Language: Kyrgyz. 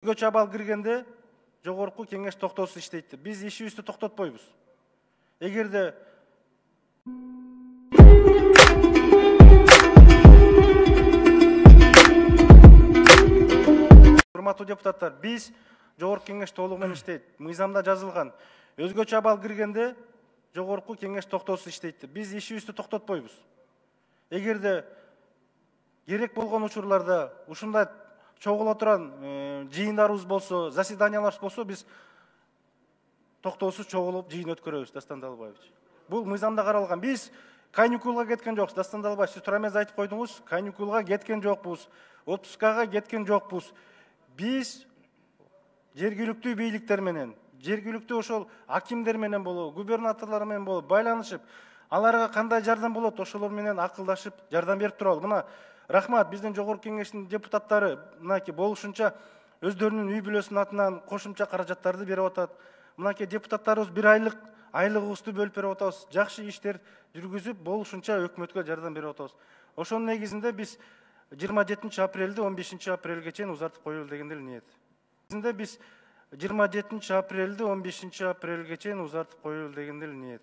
Өзгө чабал киргенде жогорку кеңеш токтоосуз иштейт. Биз ишибизди токтотпойбуз. Эгерде урматтуу депутаттар, биз жогорку кеңеш толугу менен иштейт. Мыйзамда жазылган. Өзгө чабал киргенде жогорку кеңеш токтоосуз иштейт. Биз ишибизди токтотпойбуз. Эгерде керек болгон учурларда ушундай чогуло турган жыйындарыбыз болсо, заседанияларыбыз болсо, биз токтоосуз чогулуп жыйын өткөрөбүз, Дастан Далбаевич. Бул мыйзамда каралган. Биз каникулга кеткен жокпуз. Дастан Далбаевич, сиз туура эмес айтып койдуңуз. Каникулга кеткен жокпуз. Отпускага кеткен жокпуз. Биз жергиликтүү бийликтер менен, жергиликтүү ошол акимдер менен болобу, губернаторлор менен болобу байланышып, аларга кандай жардам болот, ошолор менен акылдашып жардам берип туралы. Мына рахмат, биздин жогорку кеңештин депутаттары мынакей болушунча өздөрүнүн үй бүлөсүнүн атынан кошумча каражаттарды берип атат. Мынакей депутаттарыбыз бир айлыгыбызды бөлүп берип атабыз. Жакшы иштер жүргүзүп, болушунча өкмөткө жардам берип атабыз. Ошонун негизинде биз 27 апрелди 15 апрелге чейин узартып коелу деген эле ниет. Биз 27 апрелди 15 апрелге чейин узартып коелу деген эле ниет.